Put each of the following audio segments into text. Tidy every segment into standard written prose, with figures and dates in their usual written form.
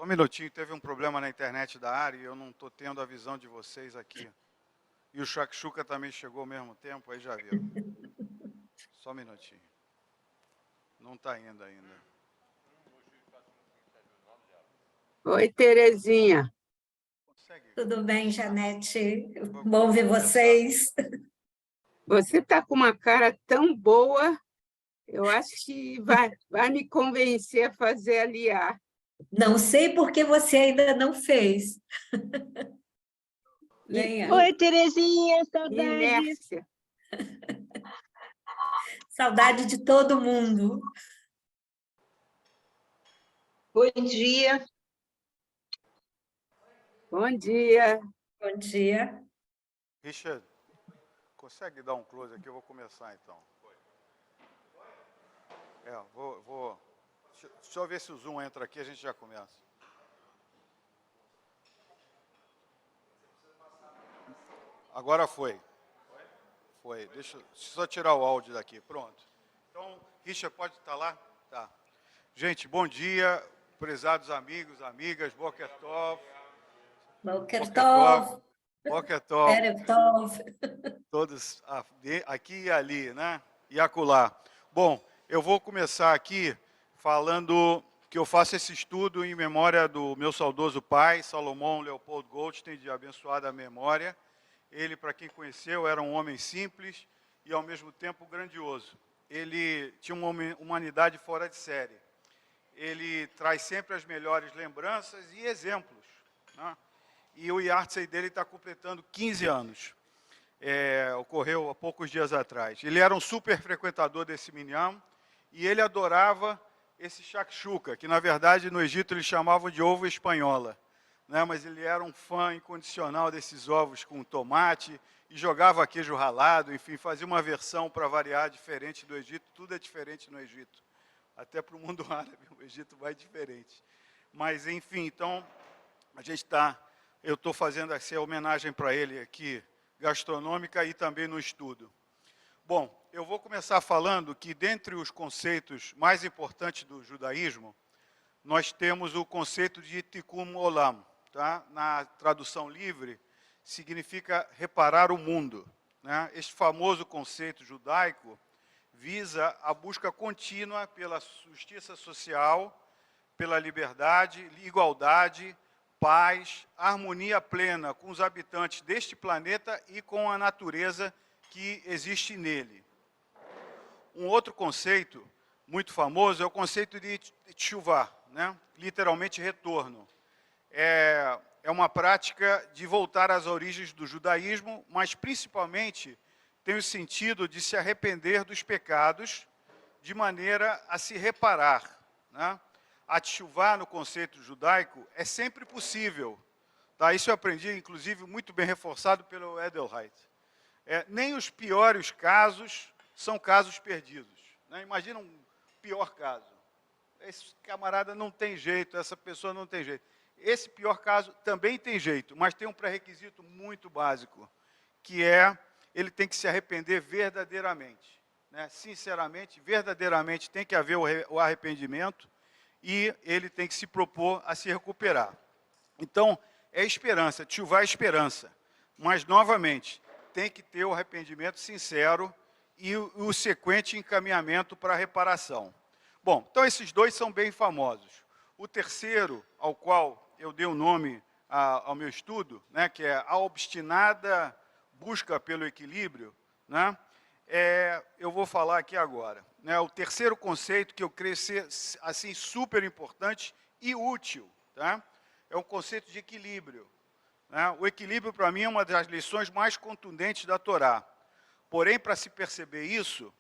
Só um minutinho, teve um problema na internet da área e eu não estou tendo a visão de vocês aqui. E o Shakshuka também chegou ao mesmo tempo, aí já viu. Só um minutinho. Não está indo ainda. Oi, Terezinha. Consegue? Tudo bem, Janete? Vamos Bom ver começar. vocês. Você está com uma cara tão boa, eu acho que vai me convencer a fazer aliar. Não sei por que você ainda não fez. Venha. Oi, Terezinha, saudade. Inércia. Saudade de todo mundo. Bom dia. Bom dia. Bom dia. Richard, consegue dar um close aqui? Eu vou começar então. Deixa eu ver se o Zoom entra aqui, a gente já começa. Agora foi. Foi. Deixa eu só tirar o áudio daqui. Pronto. Então, Richard, pode estar lá? Tá. Gente, bom dia, prezados amigos, amigas, Boker Tov. Boker Tov. Boker Tov. Erev Tov. Todos aqui e ali, né? E acolá. Bom, eu vou começar aqui falando que eu faço esse estudo em memória do meu saudoso pai, Salomão Leopold Goldstein, de abençoada memória. Ele, para quem conheceu, era um homem simples e, ao mesmo tempo, grandioso. Ele tinha uma humanidade fora de série. Ele traz sempre as melhores lembranças e exemplos, né? E o Yahrzeit dele está completando 15 anos. Ocorreu há poucos dias atrás. Ele era um super frequentador desse minyan e ele adorava esse shakshuka, que, na verdade, no Egito eles chamavam de ovo espanhola, né? Mas ele era um fã incondicional desses ovos com tomate e jogava queijo ralado, enfim, fazia uma versão para variar diferente do Egito. Tudo é diferente no Egito, até para o mundo árabe, o Egito vai diferente. Mas, enfim, então, eu estou fazendo essa homenagem para ele aqui, gastronômica e também no estudo. Bom, eu vou começar falando que, dentre os conceitos mais importantes do judaísmo, nós temos o conceito de Tikkun Olam, tá? Na tradução livre, significa reparar o mundo, né? Este famoso conceito judaico visa a busca contínua pela justiça social, pela liberdade, igualdade, paz, harmonia plena com os habitantes deste planeta e com a natureza que existe nele. Um outro conceito muito famoso é o conceito de teshuvah, né? Literalmente retorno. É uma prática de voltar às origens do judaísmo, mas principalmente tem o sentido de se arrepender dos pecados de maneira a se reparar, né? A teshuvah, no conceito judaico, é sempre possível. Tá? Isso eu aprendi, inclusive, muito bem reforçado pelo Edelheit. Nem os piores casos são casos perdidos, né? Imagina um pior caso. Esse camarada não tem jeito, essa pessoa não tem jeito. Esse pior caso também tem jeito, mas tem um pré-requisito muito básico, que ele tem que se arrepender verdadeiramente, né? Sinceramente, verdadeiramente tem que haver o arrependimento e ele tem que se propor a se recuperar. Então, é esperança, teshuvah é esperança, mas, novamente, tem que ter o arrependimento sincero e o sequente encaminhamento para a reparação. Bom, então esses dois são bem famosos. O terceiro, ao qual eu dei o nome ao meu estudo, né, que é a obstinada busca pelo equilíbrio, né, eu vou falar aqui agora. Né, o terceiro conceito que eu creio ser assim, super importante e útil, tá, é o conceito de equilíbrio. Né. O equilíbrio, para mim, é uma das lições mais contundentes da Torá. Porém, para se perceber isso,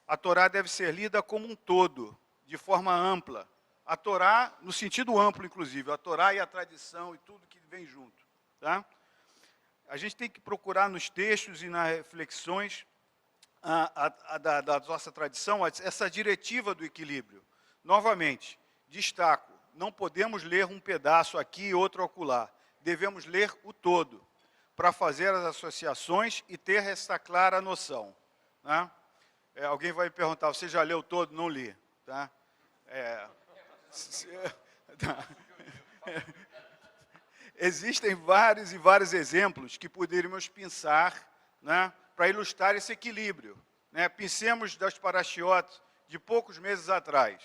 a Torá deve ser lida como um todo, de forma ampla. A Torá, no sentido amplo, inclusive, a Torá e a tradição e tudo que vem junto. Tá? A gente tem que procurar nos textos e nas reflexões da nossa tradição essa diretiva do equilíbrio. Novamente, destaco, não podemos ler um pedaço aqui e outro acolá. Devemos ler o todo, para fazer as associações e ter essa clara noção. Né? Alguém vai me perguntar, você já leu todo? Não li. Tá? Existem vários e vários exemplos que poderíamos pensar, né, para ilustrar esse equilíbrio. Né? Pensemos das paraxiotes de poucos meses atrás.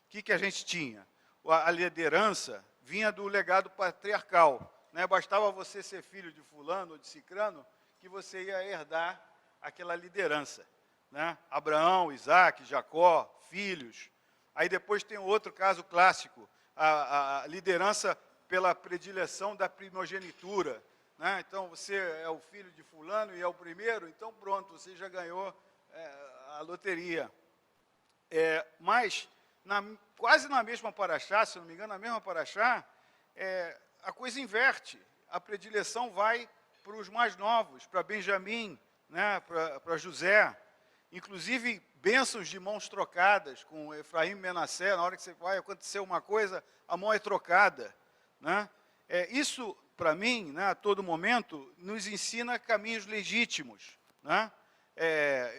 O que a gente tinha? A liderança vinha do legado patriarcal. Né? Bastava você ser filho de fulano ou de cicrano que você ia herdar aquela liderança. Né? Abraão, Isaac, Jacó, filhos. Aí depois tem outro caso clássico, a liderança pela predileção da primogenitura. Né? Então, você é o filho de fulano e é o primeiro, então pronto, você já ganhou a loteria. Mas, quase na mesma paraxá, se não me engano, na mesma paraxá, a coisa inverte. A predileção vai para os mais novos, para Benjamim, né? para José. Inclusive, bênçãos de mãos trocadas com Efraim e Menassé, na hora que você vai acontecer uma coisa, a mão é trocada. Né? Isso, para mim, né, a todo momento, nos ensina caminhos legítimos. Né?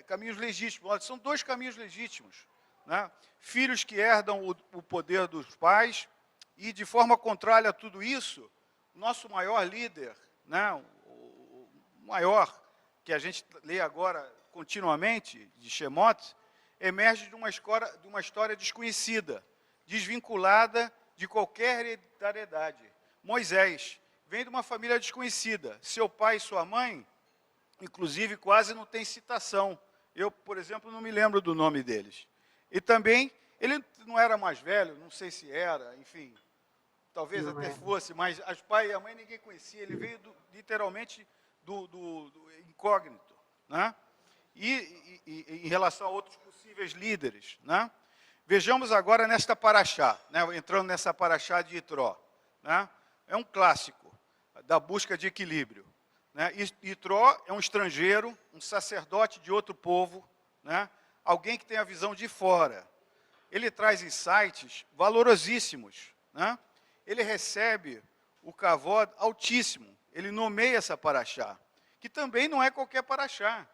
Caminhos legítimos, são dois caminhos legítimos. Né? Filhos que herdam o poder dos pais, e, de forma contrária a tudo isso, o nosso maior líder, né, o maior, que a gente lê agora continuamente, de Shemot, emerge de uma história desconhecida, desvinculada de qualquer hereditariedade. Moisés vem de uma família desconhecida. Seu pai e sua mãe, inclusive, quase não tem citação. Eu, por exemplo, não me lembro do nome deles. E também, ele não era mais velho, não sei se era, enfim, talvez Não até era. fosse, mas os pais e a mãe ninguém conhecia. Ele veio literalmente do incógnito. Né? E em relação a outros possíveis líderes. Né? Vejamos agora nesta paraxá, né? Entrando nessa paraxá de Itró. Né? É um clássico da busca de equilíbrio. Né? Itró é um estrangeiro, um sacerdote de outro povo, né? Alguém que tem a visão de fora. Ele traz insights valorosíssimos. Né? Ele recebe o kavod altíssimo. Ele nomeia essa paraxá, que também não é qualquer paraxá.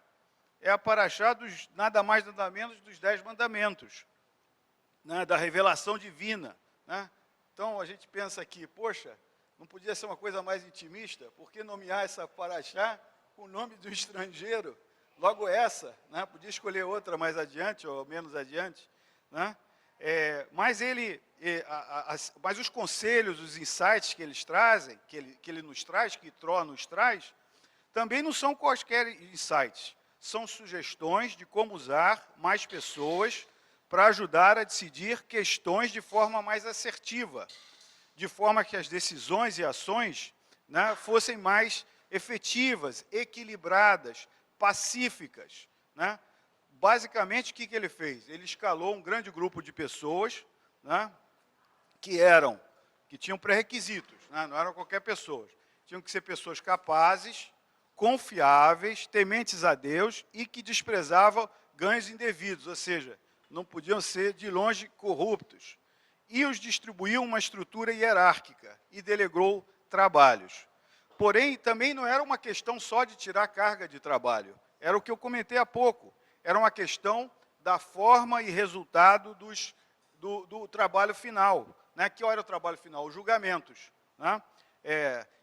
É a paraxá dos nada mais nada menos dos 10 mandamentos, né, da revelação divina. Né? Então, a gente pensa aqui, poxa, não podia ser uma coisa mais intimista? Por que nomear essa paraxá com o nome do estrangeiro? Logo essa, né? Podia escolher outra mais adiante ou menos adiante. Né? Mas os conselhos, os insights que eles trazem, que ele nos traz, que Itró nos traz, também não são quaisquer insights. São sugestões de como usar mais pessoas para ajudar a decidir questões de forma mais assertiva, de forma que as decisões e ações, né, fossem mais efetivas, equilibradas, pacíficas. Né? Basicamente, o que ele fez? Ele escalou um grande grupo de pessoas, né, que tinham pré-requisitos, né, não eram qualquer pessoa. Tinham que ser pessoas capazes, confiáveis, tementes a Deus e que desprezavam ganhos indevidos, ou seja, não podiam ser de longe corruptos. E os distribuiu uma estrutura hierárquica e delegou trabalhos. Porém, também não era uma questão só de tirar carga de trabalho. Era o que eu comentei há pouco. Era uma questão da forma e resultado do trabalho final. Né? Que era o trabalho final? Os julgamentos. Né?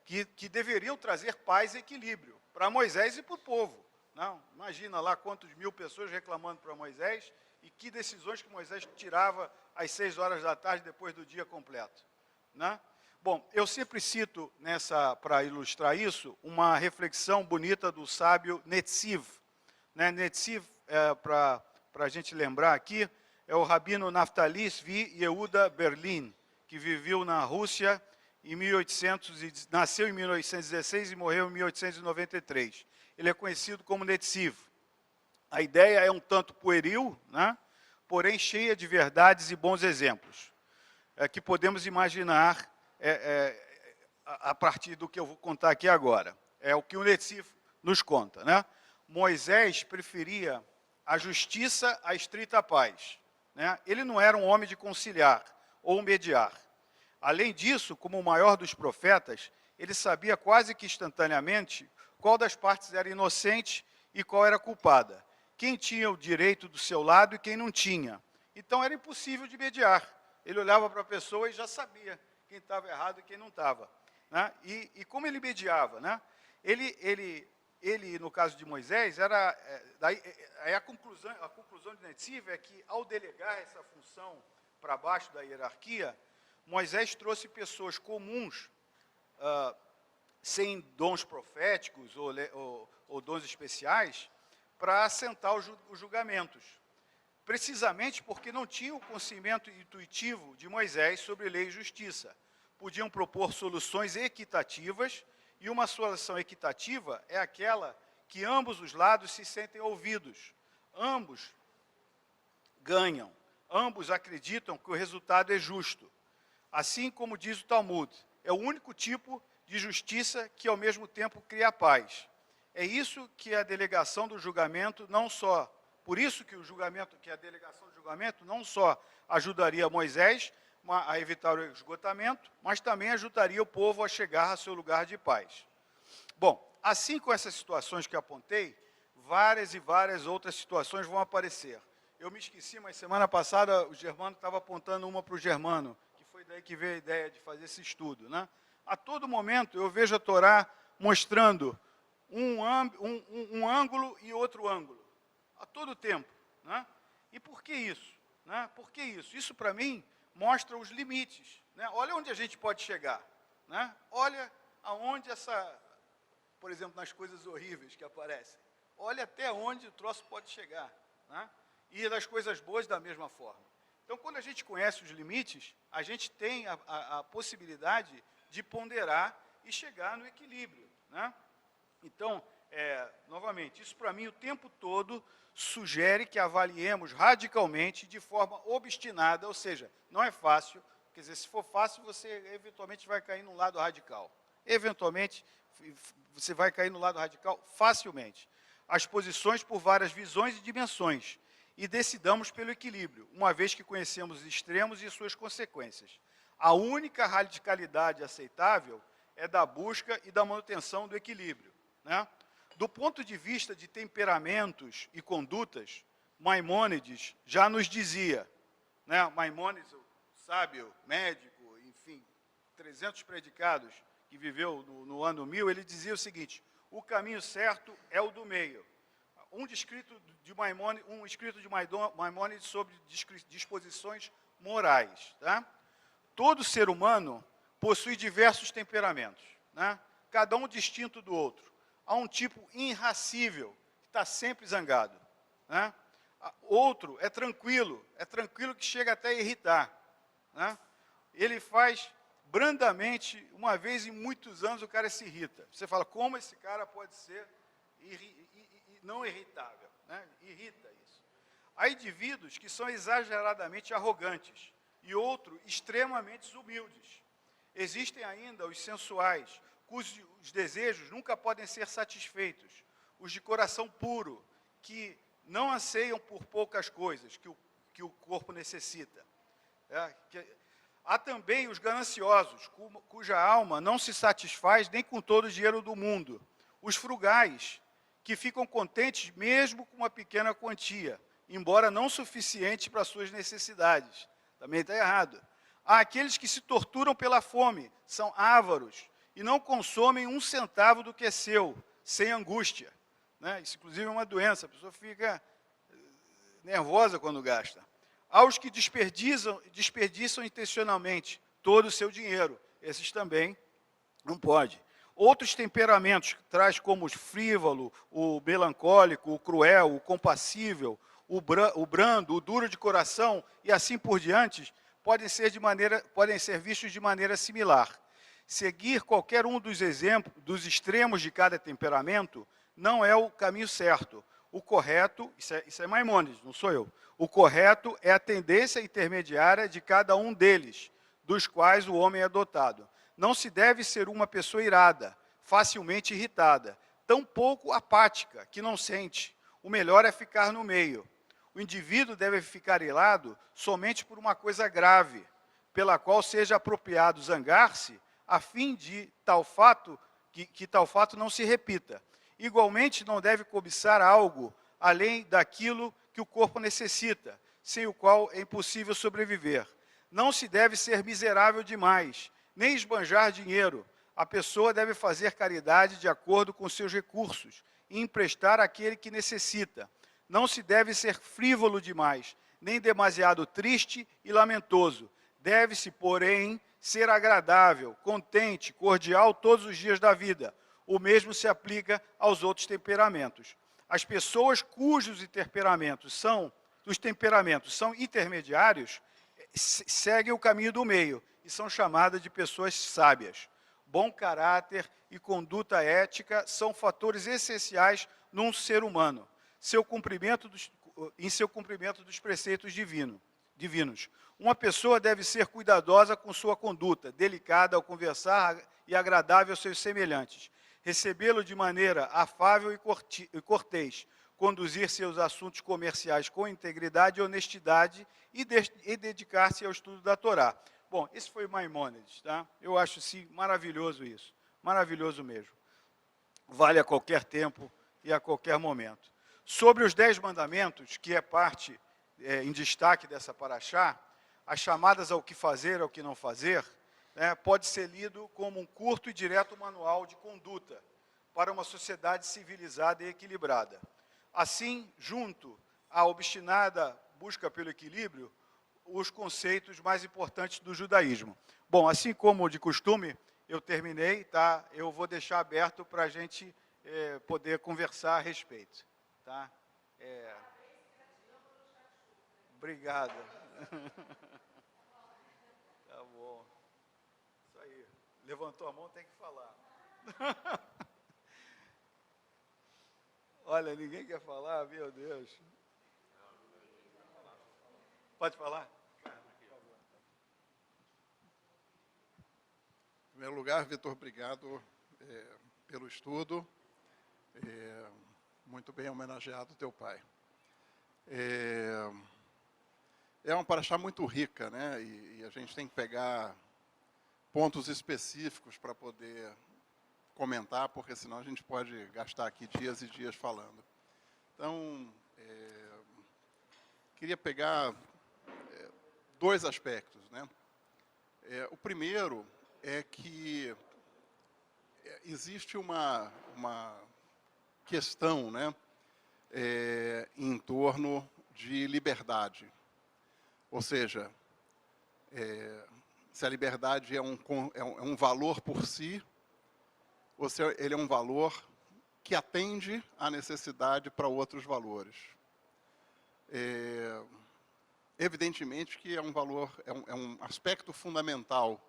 Que deveriam trazer paz e equilíbrio para Moisés e para o povo. Não, imagina lá quantos mil pessoas reclamando para Moisés e que decisões que Moisés tirava às 6 horas da tarde depois do dia completo. Né? Bom, eu sempre cito, para ilustrar isso, uma reflexão bonita do sábio Netziv. Né? Netziv, para a gente lembrar aqui, é o rabino Naftali Tzvi Yehuda Berlin, que viveu na Rússia nasceu em 1816 e morreu em 1893. Ele é conhecido como Netziv. A ideia é um tanto pueril, né? Porém cheia de verdades e bons exemplos, que podemos imaginar a partir do que eu vou contar aqui agora. É o que o Netziv nos conta. Né? Moisés preferia a justiça à estrita paz. Né? Ele não era um homem de conciliar ou mediar. Além disso, como o maior dos profetas, ele sabia quase que instantaneamente qual das partes era inocente e qual era culpada, quem tinha o direito do seu lado e quem não tinha. Então, era impossível de mediar. Ele olhava para a pessoa e já sabia quem quem estava errado e quem não estava. Né? E como ele mediava? Né? Ele, no caso de Moisés, a conclusão de Netziv é que, ao delegar essa função para baixo da hierarquia, Moisés trouxe pessoas comuns, sem dons proféticos ou dons especiais, para assentar os julgamentos, precisamente porque não tinham o conhecimento intuitivo de Moisés sobre lei e justiça. Podiam propor soluções equitativas, e uma solução equitativa é aquela que ambos os lados se sentem ouvidos, ambos ganham, ambos acreditam que o resultado é justo. Assim como diz o Talmud, é o único tipo de justiça que ao mesmo tempo cria paz. É isso que a delegação do julgamento não só, por isso que a delegação do julgamento não só ajudaria Moisés a evitar o esgotamento, mas também ajudaria o povo a chegar a seu lugar de paz. Bom, assim com essas situações que apontei, várias e várias outras situações vão aparecer. Eu me esqueci, mas semana passada o Germano estava apontando uma para o Germano, que foi daí que veio a ideia de fazer esse estudo. Né? A todo momento eu vejo a Torá mostrando um ângulo e outro ângulo, a todo tempo. Né? E por que isso? Né? Por que isso? Isso, para mim, mostra os limites. Né? Olha onde a gente pode chegar. Né? Olha aonde por exemplo, nas coisas horríveis que aparecem. Olha até onde o troço pode chegar. Né? E das coisas boas da mesma forma. Então, quando a gente conhece os limites, a gente tem a possibilidade de ponderar e chegar no equilíbrio. Né? Então, novamente, isso para mim o tempo todo sugere que avaliemos radicalmente, de forma obstinada, ou seja, não é fácil, quer dizer, se for fácil, você eventualmente vai cair no lado radical. Eventualmente, você vai cair no lado radical facilmente. As posições por várias visões e dimensões, e decidamos pelo equilíbrio, uma vez que conhecemos os extremos e suas consequências. A única radicalidade aceitável é da busca e da manutenção do equilíbrio. Né? Do ponto de vista de temperamentos e condutas, Maimônides já nos dizia, né? Maimônides, o sábio, médico, enfim, 300 predicados, que viveu no ano 1000, ele dizia o seguinte: o caminho certo é o do meio. Um escrito de Maimônides sobre disposições morais. Tá? Todo ser humano possui diversos temperamentos, né? Cada um distinto do outro. Há um tipo irracível, que está sempre zangado. Né? Outro é tranquilo que chega até a irritar. Né? Ele faz brandamente, uma vez em muitos anos o cara se irrita. Você fala, como esse cara pode ser não irritável? Né? Irrita isso. Há indivíduos que são exageradamente arrogantes e outros extremamente humildes. Existem ainda os sensuais, cujos desejos nunca podem ser satisfeitos, os de coração puro, que não anseiam por poucas coisas que o corpo necessita. Há também os gananciosos, cuja alma não se satisfaz nem com todo o dinheiro do mundo. Os frugais, que ficam contentes mesmo com uma pequena quantia, embora não suficiente para suas necessidades. Também está errado. Há aqueles que se torturam pela fome, são ávaros, e não consomem um centavo do que é seu, sem angústia. Né? Isso, inclusive, é uma doença, a pessoa fica nervosa quando gasta. Há os que desperdiçam intencionalmente todo o seu dinheiro. Esses também não pode. Outros temperamentos, traz como o frívolo, o melancólico, o cruel, o compassível, o brando, o duro de coração e assim por diante, podem ser vistos de maneira similar. Seguir qualquer um dos exemplos, dos extremos de cada temperamento, não é o caminho certo. O correto, isso é Maimônides, não sou eu. O correto é a tendência intermediária de cada um deles, dos quais o homem é dotado. Não se deve ser uma pessoa irada, facilmente irritada, tampouco apática, que não sente. O melhor é ficar no meio. O indivíduo deve ficar irado somente por uma coisa grave, pela qual seja apropriado zangar-se, a fim de tal fato, que tal fato não se repita. Igualmente, não deve cobiçar algo além daquilo que o corpo necessita, sem o qual é impossível sobreviver. Não se deve ser miserável demais, nem esbanjar dinheiro. A pessoa deve fazer caridade de acordo com seus recursos e emprestar àquele que necessita. Não se deve ser frívolo demais, nem demasiado triste e lamentoso. Deve-se, porém, ser agradável, contente, cordial todos os dias da vida. O mesmo se aplica aos outros temperamentos. As pessoas cujos temperamentos são intermediários seguem o caminho do meio e são chamadas de pessoas sábias. Bom caráter e conduta ética são fatores essenciais num ser humano, em seu cumprimento dos preceitos divinos. Uma pessoa deve ser cuidadosa com sua conduta, delicada ao conversar e agradável aos seus semelhantes, recebê-lo de maneira afável e cortês, conduzir seus assuntos comerciais com integridade e honestidade e dedicar-se ao estudo da Torá. Bom, esse foi Maimônides, tá? Eu acho, sim, maravilhoso isso. Maravilhoso mesmo. Vale a qualquer tempo e a qualquer momento. Sobre os 10 mandamentos, que é parte em destaque dessa paraxá, as chamadas ao que fazer, ao que não fazer, pode ser lido como um curto e direto manual de conduta para uma sociedade civilizada e equilibrada. Assim, junto à obstinada busca pelo equilíbrio, os conceitos mais importantes do judaísmo. Bom, assim como de costume, eu terminei, tá? Eu vou deixar aberto para a gente poder conversar a respeito. Tá? Obrigado. Tá bom. Isso aí. Levantou a mão, tem que falar. Olha, ninguém quer falar, meu Deus. Pode falar? Em primeiro lugar, Vitor, obrigado pelo estudo. Muito bem homenageado teu pai. É uma paraxá muito rica, né? E a gente tem que pegar pontos específicos para poder comentar, porque senão a gente pode gastar aqui dias e dias falando. Então, queria pegar 2 aspectos, né? O primeiro é que existe uma questão, né, em torno de liberdade. Ou seja, se a liberdade é um valor por si, ou se ele é um valor que atende à necessidade para outros valores. Evidentemente que é um valor, é um aspecto fundamental,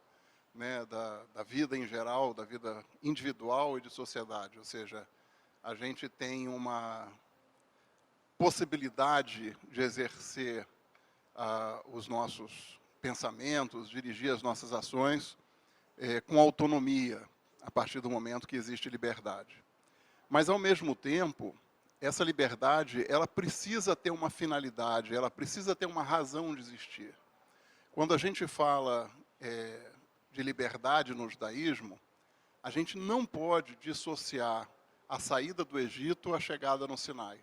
né, da vida em geral, da vida individual e de sociedade. Ou seja, a gente tem uma possibilidade de exercer os nossos pensamentos, dirigir as nossas ações com autonomia, a partir do momento que existe liberdade. Mas, ao mesmo tempo, essa liberdade, ela precisa ter uma finalidade, ela precisa ter uma razão de existir. Quando a gente fala de liberdade no judaísmo, a gente não pode dissociar a saída do Egito à chegada no Sinai.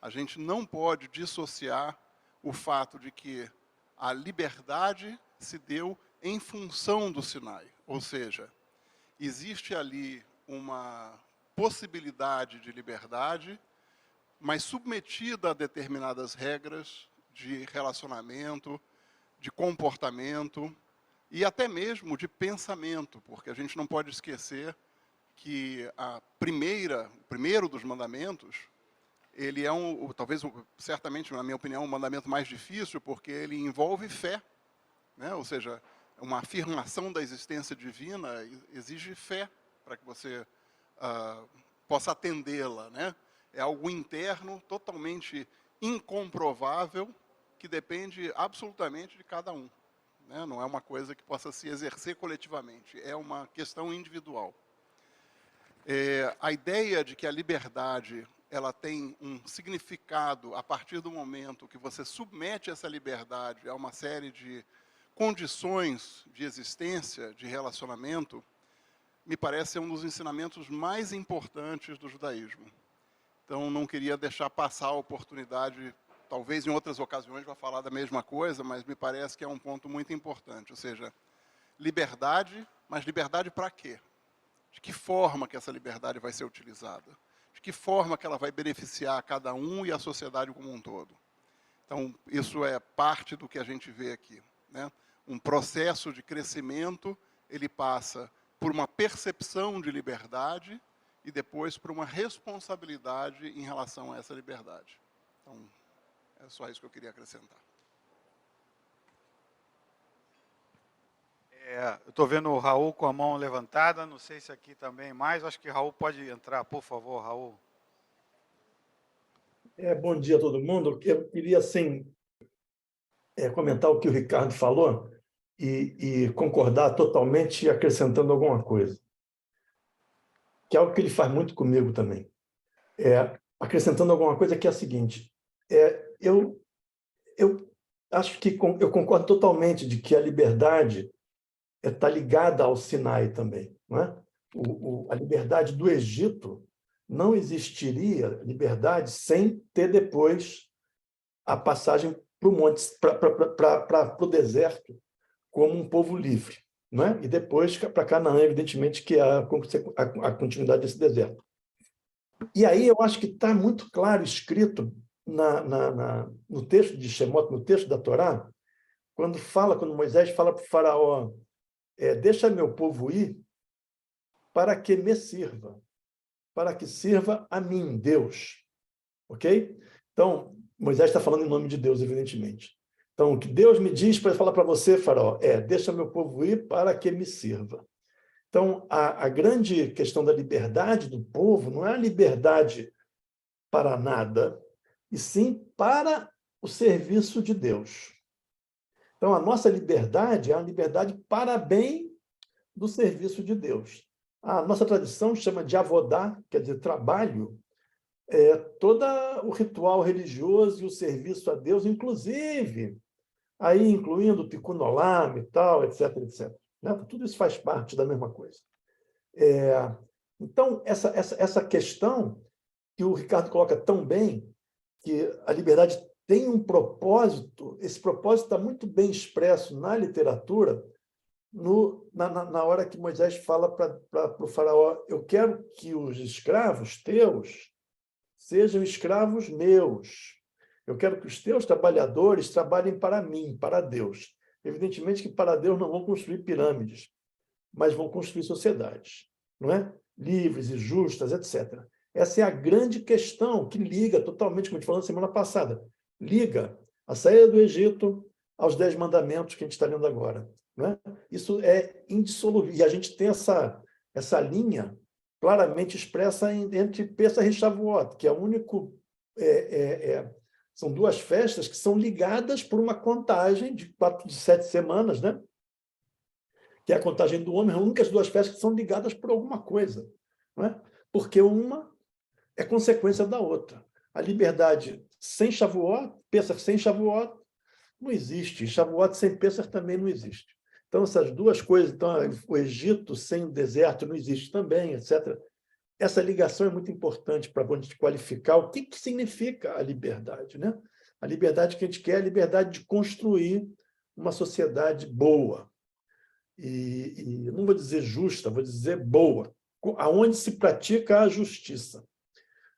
A gente não pode dissociar o fato de que a liberdade se deu em função do Sinai. Ou seja, existe ali uma possibilidade de liberdade, mas submetida a determinadas regras de relacionamento, de comportamento e até mesmo de pensamento, porque a gente não pode esquecer que o primeiro dos mandamentos, ele é talvez, certamente, na minha opinião, um mandamento mais difícil, porque ele envolve fé, né? Ou seja, uma afirmação da existência divina exige fé para que você possa atendê-la, né? É algo interno, totalmente incomprovável, que depende absolutamente de cada um, né? Não é uma coisa que possa se exercer coletivamente, é uma questão individual. A ideia de que a liberdade ela tem um significado a partir do momento que você submete essa liberdade a uma série de condições de existência, de relacionamento, me parece ser um dos ensinamentos mais importantes do judaísmo. Então, não queria deixar passar a oportunidade, talvez em outras ocasiões vá falar da mesma coisa, mas me parece que é um ponto muito importante. Ou seja, liberdade, mas liberdade para quê? De que forma que essa liberdade vai ser utilizada? De que forma que ela vai beneficiar cada um e a sociedade como um todo? Então, isso é parte do que a gente vê aqui, né? Um processo de crescimento, ele passa por uma percepção de liberdade e depois por uma responsabilidade em relação a essa liberdade. Então, é só isso que eu queria acrescentar. Eu estou vendo o Raul com a mão levantada, não sei se aqui também mais. Acho que Raul pode entrar, por favor, Raul. Bom dia a todo mundo. Eu queria, assim, comentar o que o Ricardo falou e concordar totalmente acrescentando alguma coisa, que é algo que ele faz muito comigo também. Acrescentando alguma coisa que é a seguinte, eu acho que eu concordo totalmente de que a liberdade está ligada ao Sinai também, não é? A liberdade do Egito não existiria liberdade sem ter depois a passagem para o monte, para o deserto, como um povo livre, não é? E depois para Canaã, evidentemente, que é a continuidade desse deserto. E aí eu acho que está muito claro escrito no texto de Shemot, no texto da Torá, quando Moisés fala para o faraó, deixa meu povo ir para que me sirva, para que sirva a mim, Deus. Ok? Então, Moisés está falando em nome de Deus, evidentemente. Então, o que Deus me diz para falar para você, faraó, deixa meu povo ir para que me sirva. Então, a grande questão da liberdade do povo não é a liberdade para nada, e sim para o serviço de Deus. Então, a nossa liberdade é a liberdade para bem do serviço de Deus. A nossa tradição chama de avodá, quer dizer, trabalho, todo o ritual religioso e o serviço a Deus, inclusive, aí incluindo o tikkun olam e tal, etc, etc. Né? Tudo isso faz parte da mesma coisa. Então, essa questão que o Ricardo coloca tão bem, que a liberdade tem um propósito, esse propósito está muito bem expresso na literatura, na hora que Moisés fala para o faraó, eu quero que os escravos teus sejam escravos meus. Eu quero que os teus trabalhadores trabalhem para mim, para Deus. Evidentemente que para Deus não vão construir pirâmides, mas vão construir sociedades, não é? Livres e justas, etc. Essa é a grande questão que liga totalmente, como a gente falou na semana passada, liga a saída do Egito aos 10 mandamentos que a gente está lendo agora. Não é? Isso é indissolúvel. E a gente tem essa linha claramente expressa entre Pessach e Shavuot, que é o único... são duas festas que são ligadas por uma contagem de 7 semanas, né? Que é a contagem do homem, as únicas duas festas que são ligadas por alguma coisa. Não é? Porque uma é consequência da outra. A liberdade sem Shavuot, Pessach sem Shavuot, não existe. Shavuot sem Pessach também não existe. Então, essas duas coisas, então, o Egito sem o deserto não existe também, etc. Essa ligação é muito importante para a gente qualificar o que significa a liberdade, né? A liberdade que a gente quer é a liberdade de construir uma sociedade boa. E não vou dizer justa, vou dizer boa, aonde se pratica a justiça.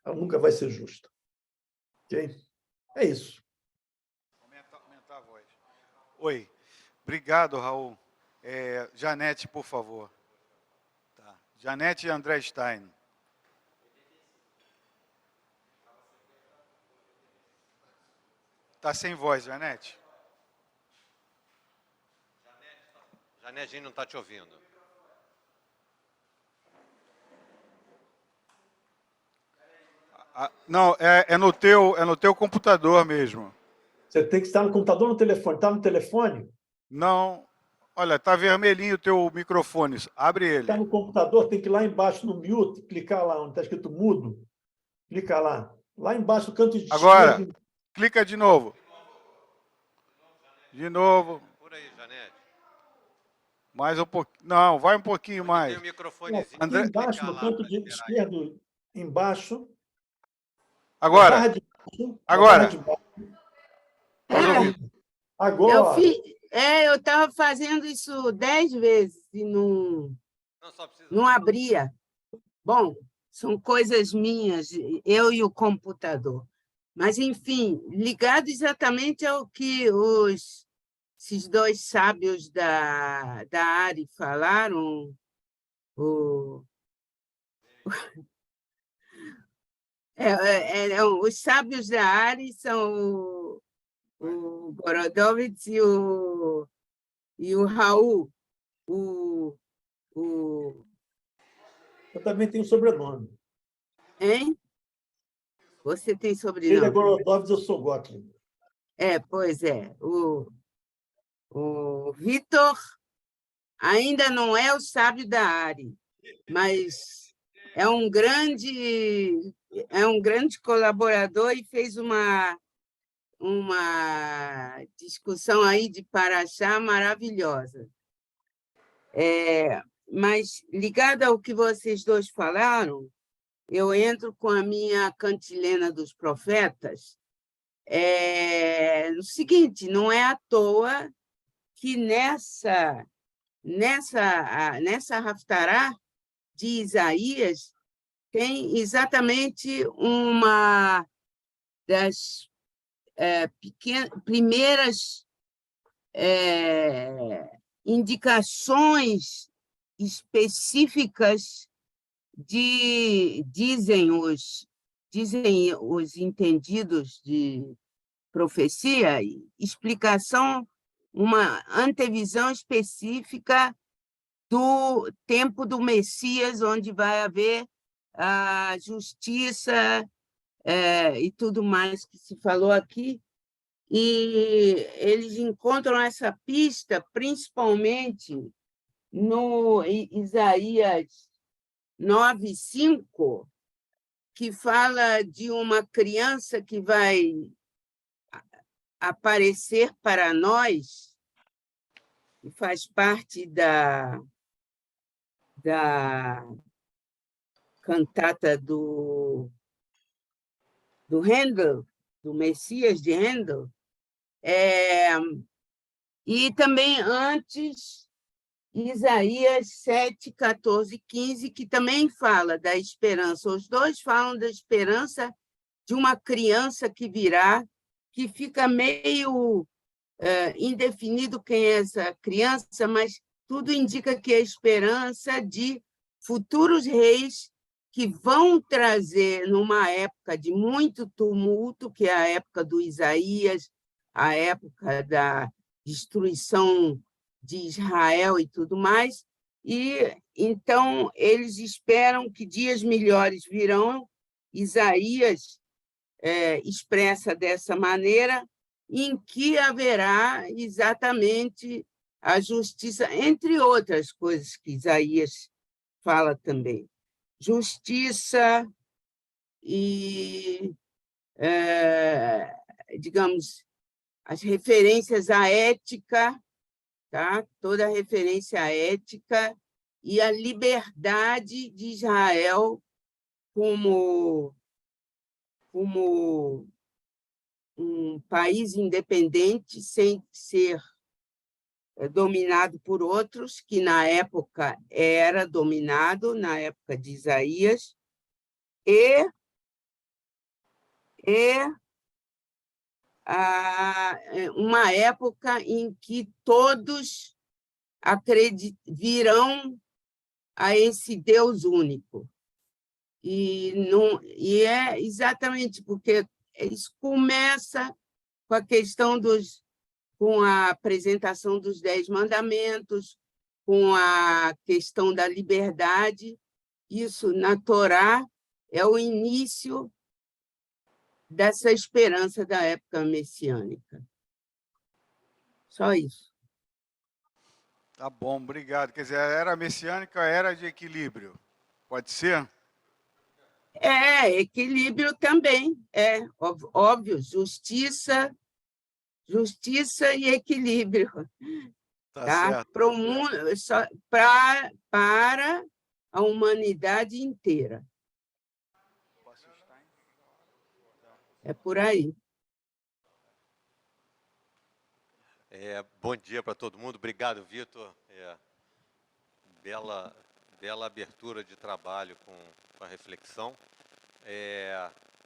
Ela nunca vai ser justa. Ok? É isso. Aumentar a voz. Oi. Obrigado, Raul. Janete, por favor. Tá. Janete e André Stein. Está sem voz, Janete. Janete, a gente não está te ouvindo. Não, é no teu computador mesmo. Você tem que estar no computador ou no telefone? Está no telefone? Não. Olha, está vermelhinho o teu microfone. Abre ele. Está no computador, tem que ir lá embaixo no mute, clicar lá onde está escrito mudo. Clica lá. Lá embaixo, no canto de Agora, esquerdo. clica de novo. De novo. Por aí, Janete. Mais um pouquinho. Não, vai um pouquinho mais. Tem o microfonezinho. Aqui André- embaixo, no lá canto pra de esperar aí. esquerdo, embaixo. Na Agora. barra de baixo, na Agora. barra de baixo. Pode ouvir. Agora. eu estava fazendo isso 10 vezes e não Não, só precisa. não abria. Bom, são coisas minhas, eu e o computador. Mas, enfim, ligado exatamente ao que esses dois sábios da ARI falaram, os sábios da ARI são o Gorodovitz e o Raul, Eu também tenho sobrenome. hein? Você tem Ele é sobrenome? Gorodovitz, eu sou Gottlieb. Pois é. O Vitor ainda não é o sábio da ARI, mas é um grande colaborador e fez uma discussão aí de Paraxá maravilhosa. Mas, ligado ao que vocês dois falaram, eu entro com a minha cantilena dos profetas. No seguinte, não é à toa que nessa Haftará de Isaías tem exatamente uma das primeiras indicações específicas dizem os entendidos de profecia, explicação, uma antevisão específica do tempo do Messias, onde vai haver a justiça e tudo mais que se falou aqui. E eles encontram essa pista principalmente no Isaías 9:5, que fala de uma criança que vai aparecer para nós, que faz parte da cantata do Handel, do Messias de Handel, e também antes, Isaías 7, 14, 15, que também fala da esperança. Os dois falam da esperança de uma criança que virá, que fica meio indefinido quem é essa criança, mas tudo indica que é a esperança de futuros reis que vão trazer, numa época de muito tumulto, que é a época do Isaías, a época da destruição de Israel e tudo mais, e então eles esperam que dias melhores virão. Isaías expressa dessa maneira, em que haverá exatamente a justiça, entre outras coisas que Isaías fala também. Justiça e, digamos, as referências à ética, tá? Toda a referência à ética e a liberdade de Israel como um país independente, sem ser dominado por outros, que na época era dominado, na época de Isaías, e uma época em que todos virão a esse Deus único. E é exatamente porque isso começa com a questão com a apresentação dos 10 mandamentos, com a questão da liberdade. Isso, na Torá, é o início dessa esperança da época messiânica. Só isso. Tá bom, obrigado. Quer dizer, a era messiânica, a era de equilíbrio. Pode ser? Equilíbrio também, óbvio, justiça e equilíbrio. Tá certo. Para o mundo, para a humanidade inteira. É por aí. Bom dia para todo mundo. Obrigado, Vitor. Bela abertura de trabalho com a reflexão.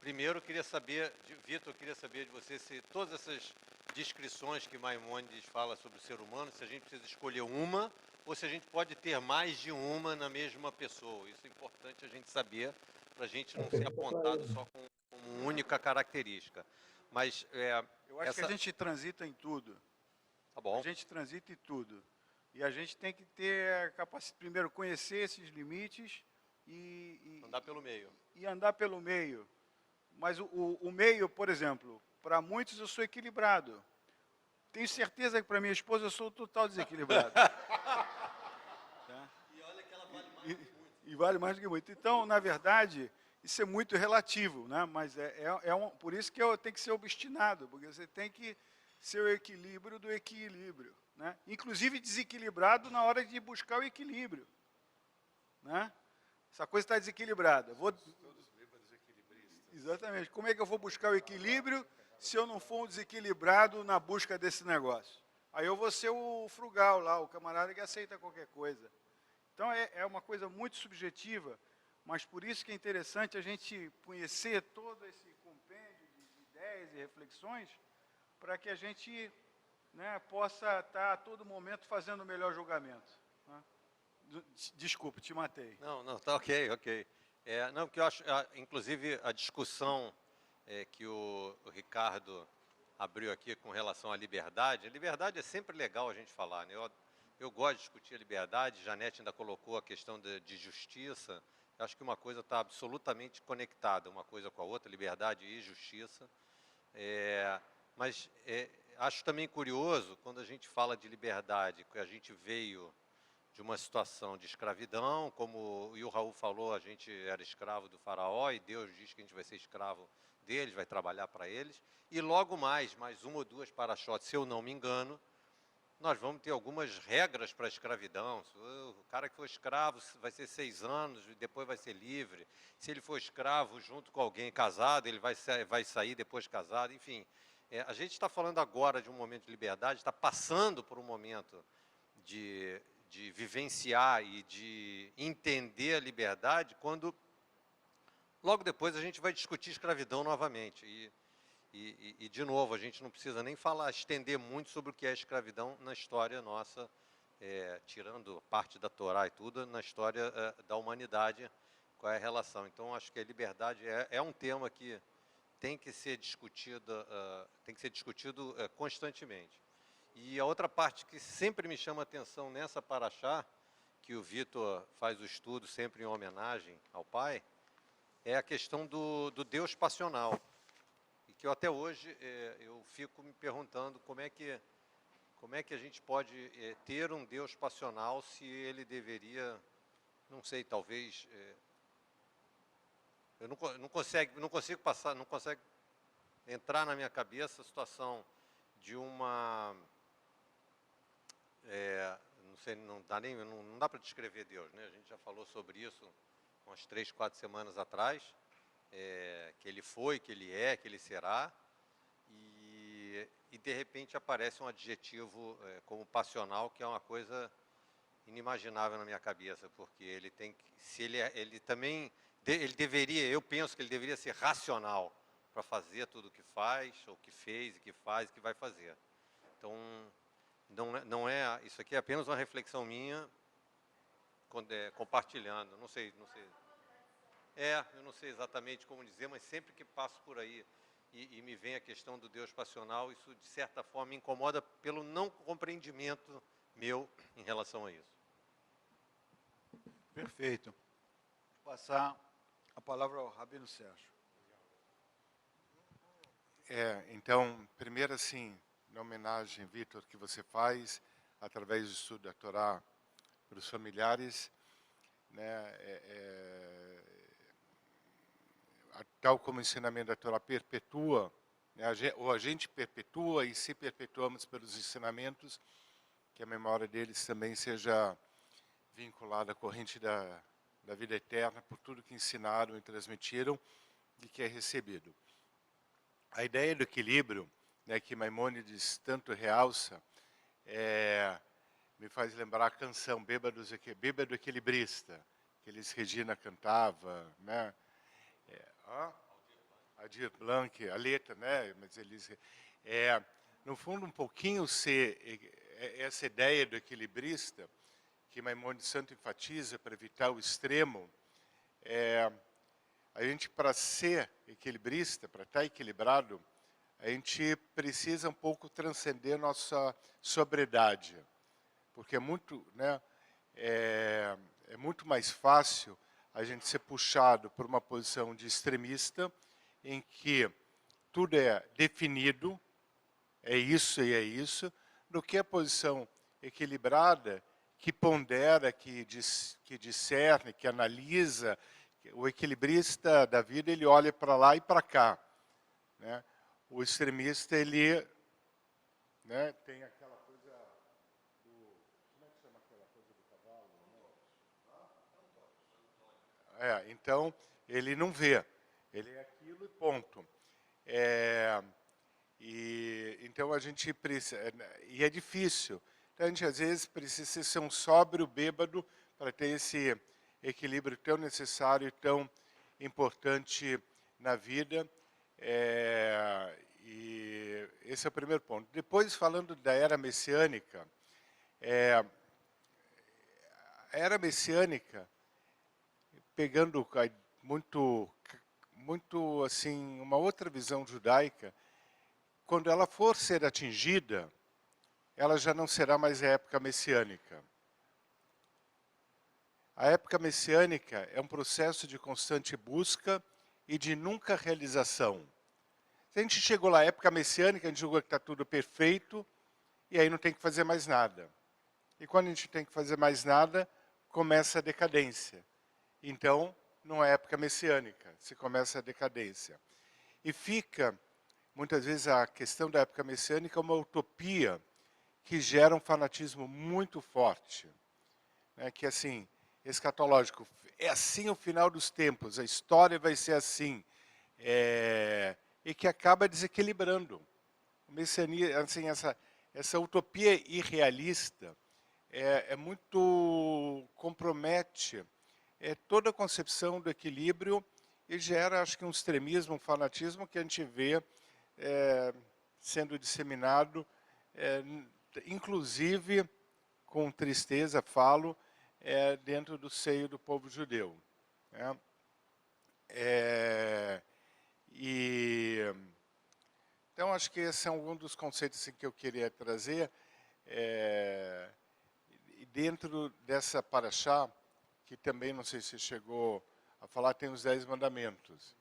Primeiro, eu queria saber, Vitor, eu queria saber de você se todas essas descrições que Maimônides fala sobre o ser humano, se a gente precisa escolher uma ou se a gente pode ter mais de uma na mesma pessoa. Isso é importante a gente saber, para a gente não ser apontado só com uma única característica. Mas Eu acho que a gente transita em tudo. Tá bom. A gente transita em tudo. E a gente tem que ter a capacidade, primeiro, conhecer esses limites e andar pelo meio. E andar pelo meio. Mas o meio, por exemplo, para muitos eu sou equilibrado. Tenho certeza que para minha esposa eu sou total desequilibrado. Tá? E olha que ela vale mais do que muito. E vale mais do que muito. Então, na verdade, isso é muito relativo, né? Mas por isso que eu tenho que ser obstinado, porque você tem que ser o equilíbrio do equilíbrio, né? Inclusive desequilibrado na hora de buscar o equilíbrio, né? Essa coisa está desequilibrada. Exatamente. Como é que eu vou buscar o equilíbrio se eu não for um desequilibrado na busca desse negócio? Aí eu vou ser o frugal lá, o camarada que aceita qualquer coisa. Então é uma coisa muito subjetiva, mas por isso que é interessante a gente conhecer todo esse compêndio de ideias e reflexões, para que a gente, né, possa estar a todo momento fazendo o melhor julgamento, né? Desculpa, te matei. Não, tá ok. Não, porque eu acho, inclusive, a discussão que o Ricardo abriu aqui com relação à liberdade. A liberdade é sempre legal a gente falar, né? Eu gosto de discutir a liberdade. Janete ainda colocou a questão de justiça. Eu acho que uma coisa está absolutamente conectada, uma coisa com a outra, liberdade e justiça. Mas acho também curioso, quando a gente fala de liberdade, que a gente veio de uma situação de escravidão, como o Raul falou, a gente era escravo do faraó, e Deus diz que a gente vai ser escravo deles, vai trabalhar para eles, e logo mais uma ou duas parachotes, se eu não me engano, nós vamos ter algumas regras para a escravidão. O cara que for escravo vai ser 6 anos, e depois vai ser livre. Se ele for escravo junto com alguém casado, ele vai sair depois casado, enfim. A gente está falando agora de um momento de liberdade, está passando por um momento de vivenciar e de entender a liberdade, quando logo depois a gente vai discutir escravidão novamente. E de novo, a gente não precisa nem estender muito sobre o que é escravidão na história nossa, tirando parte da Torá e tudo, na história da humanidade, qual é a relação. Então, acho que a liberdade é um tema que tem que ser discutido constantemente. E a outra parte que sempre me chama a atenção nessa paraxá, que o Vitor faz o estudo sempre em homenagem ao pai, é a questão do Deus passional. E que eu até hoje eu fico me perguntando como é que a gente pode ter um Deus passional se ele deveria, não sei, talvez... eu não consigo entrar na minha cabeça a situação de uma... não sei, não dá para descrever Deus, né? A gente já falou sobre isso umas 3, 4 semanas atrás, que ele foi, que ele é, que ele será, e de repente aparece um adjetivo como passional, que é uma coisa inimaginável na minha cabeça, porque ele tem que, se ele também, ele deveria, eu penso que ele deveria ser racional para fazer tudo o que faz, ou que fez, e que faz, e que vai fazer. Então, não é, isso aqui é apenas uma reflexão minha, compartilhando, não sei. Eu não sei exatamente como dizer, mas sempre que passo por aí e me vem a questão do Deus passional, isso de certa forma me incomoda pelo não compreendimento meu em relação a isso. Perfeito. Vou passar a palavra ao Rabino Sérgio. Então, primeiro assim, na homenagem, Vitor, que você faz através do estudo da Torá para os familiares, né, tal como o ensinamento da Torá perpetua, né, ou a gente perpetua e se perpetuamos pelos ensinamentos, que a memória deles também seja vinculada à corrente da vida eterna por tudo que ensinaram e transmitiram e que é recebido. A ideia do equilíbrio, né, que Maimônides tanto realça, me faz lembrar a canção Bêbado Equilibrista, que Elis Regina cantava, né? Aldir Blanc, a letra, né? Mas eles, no fundo, um pouquinho essa ideia do equilibrista, que Maimonides Santo enfatiza para evitar o extremo, a gente, para ser equilibrista, para estar equilibrado, a gente precisa um pouco transcender nossa sobriedade, porque é muito mais fácil a gente ser puxado por uma posição de extremista, em que tudo é definido, é isso e é isso, do que a posição equilibrada, que pondera, que discerne, que analisa. O equilibrista da vida, ele olha para lá e para cá, né? O extremista, ele, né, tem aquela coisa do... Como é que chama aquela coisa do cavalo? Então, ele não vê. Ele é aquilo e ponto. Então, a gente precisa... E é difícil. Então, a gente, às vezes, precisa ser um sóbrio bêbado para ter esse equilíbrio tão necessário e tão importante na vida. E esse é o primeiro ponto. Depois, falando da era messiânica, a era messiânica, pegando muito assim, uma outra visão judaica, quando ela for ser atingida, ela já não será mais a época messiânica. A época messiânica é um processo de constante busca e de nunca realização. Se a gente chegou lá, à época messiânica, a gente julga que está tudo perfeito, e aí não tem que fazer mais nada. E quando a gente tem que fazer mais nada, começa a decadência. Então, não é época messiânica, se começa a decadência. E fica, muitas vezes, a questão da época messiânica uma utopia que gera um fanatismo muito forte. Né, que, assim, escatológico, é assim o final dos tempos, a história vai ser assim, e que acaba desequilibrando. O messianismo, assim, essa utopia irrealista compromete toda a concepção do equilíbrio e gera, acho que, um extremismo, um fanatismo que a gente vê sendo disseminado, inclusive, com tristeza, falo, dentro do seio do povo judeu. Né? Então, acho que esse é um dos conceitos assim, que eu queria trazer. E dentro dessa paraxá, que também, não sei se chegou a falar, tem os 10 mandamentos.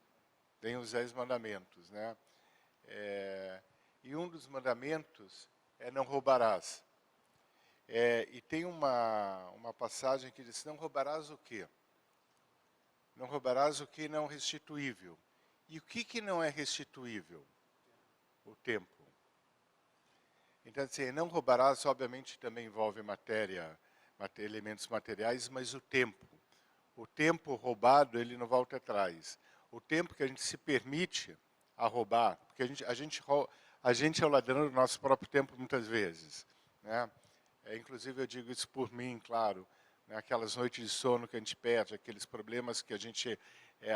Tem os 10 mandamentos. Né? E um dos mandamentos é não roubarás. E tem uma passagem que diz, não roubarás o quê? Não roubarás o que não é restituível. E o que não é restituível? O tempo. Então, assim, não roubarás, obviamente, também envolve elementos materiais, mas o tempo. O tempo roubado, ele não volta atrás. O tempo que a gente se permite a roubar, porque a gente é o ladrão do nosso próprio tempo muitas vezes. Né? Inclusive, eu digo isso por mim, claro. Né? Aquelas noites de sono que a gente perde, aqueles problemas que a gente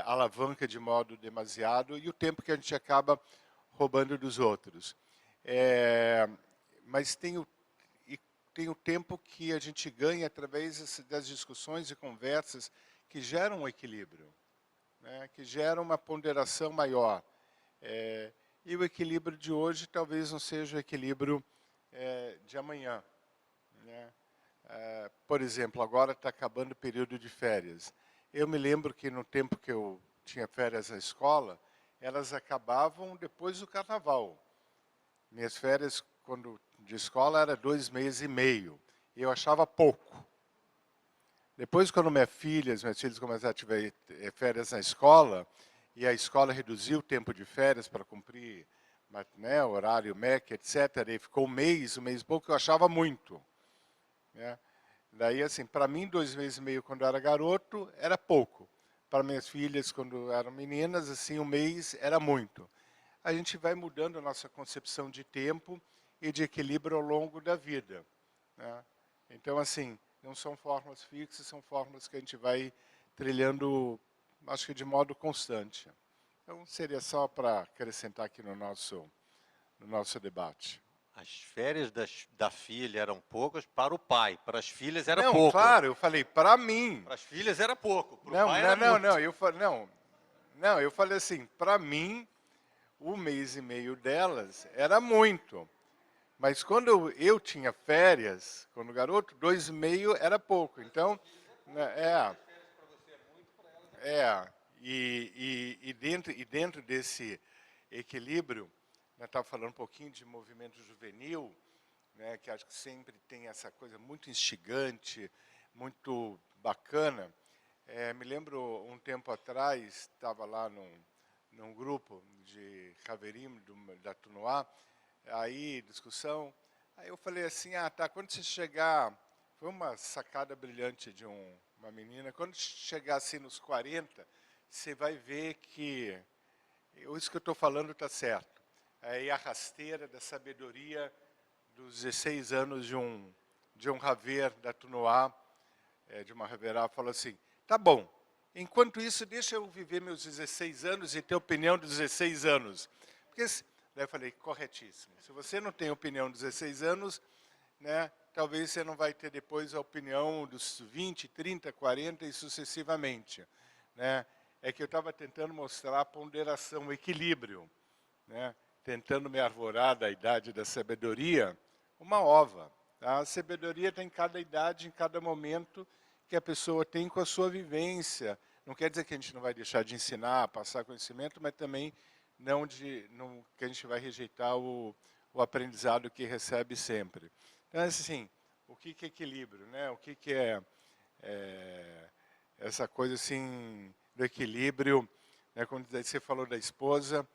alavanca de modo demasiado, e o tempo que a gente acaba roubando dos outros. Mas tem o tempo que a gente ganha através das discussões e conversas que geram um equilíbrio, né? Que geram uma ponderação maior. E o equilíbrio de hoje talvez não seja o equilíbrio de amanhã. Né? Por exemplo, agora está acabando o período de férias. Eu me lembro que no tempo que eu tinha férias na escola, elas acabavam depois do carnaval. Minhas férias de escola era 2 meses e meio. E eu achava pouco. Depois, quando meus filhos começaram a ter férias na escola, e a escola reduziu o tempo de férias para cumprir, né, horário MEC, etc., e ficou um mês e pouco, eu achava muito. Né? Daí, assim, para mim, 2 meses e meio, quando eu era garoto, era pouco. Para minhas filhas, quando eram meninas, assim, 1 mês era muito. A gente vai mudando a nossa concepção de tempo e de equilíbrio ao longo da vida, né? Então, assim, não são fórmulas fixas, são fórmulas que a gente vai trilhando, acho que de modo constante. Então, seria só para acrescentar aqui no nosso debate. As férias da filha eram poucas para o pai, para as filhas era Não, pouco. claro, eu falei, para mim. Para as filhas era pouco, para o Não, pai era não, muito. não, eu falei assim, para mim, o mês e meio delas era muito. Mas quando eu tinha férias, quando garoto, 2,5 era pouco. Então, dentro desse equilíbrio, nós estávamos falando um pouquinho de movimento juvenil, né, que acho que sempre tem essa coisa muito instigante, muito bacana. Me lembro, um tempo atrás, estava lá num grupo de Chaveirim, da Tunoá, aí, discussão, aí eu falei assim, quando você chegar, foi uma sacada brilhante de uma menina, quando chegar assim nos 40, você vai ver que isso que eu estou falando está certo. Aí a rasteira da sabedoria dos 16 anos de um Haver da Tunoá, de uma Haverá, falou assim, tá bom, enquanto isso, deixa eu viver meus 16 anos e ter opinião dos 16 anos. Porque, daí eu falei, corretíssimo. Se você não tem opinião dos 16 anos, né, talvez você não vai ter depois a opinião dos 20, 30, 40 e sucessivamente, né? É que eu estava tentando mostrar a ponderação, o equilíbrio, né? Tentando me arvorar da idade da sabedoria, uma ova. Tá? A sabedoria tem em cada idade, em cada momento que a pessoa tem com a sua vivência. Não quer dizer que a gente não vai deixar de ensinar, passar conhecimento, mas também que a gente vai rejeitar o aprendizado que recebe sempre. Então, assim, o que é equilíbrio, né? O que é essa coisa assim do equilíbrio, né? Quando você falou da esposa,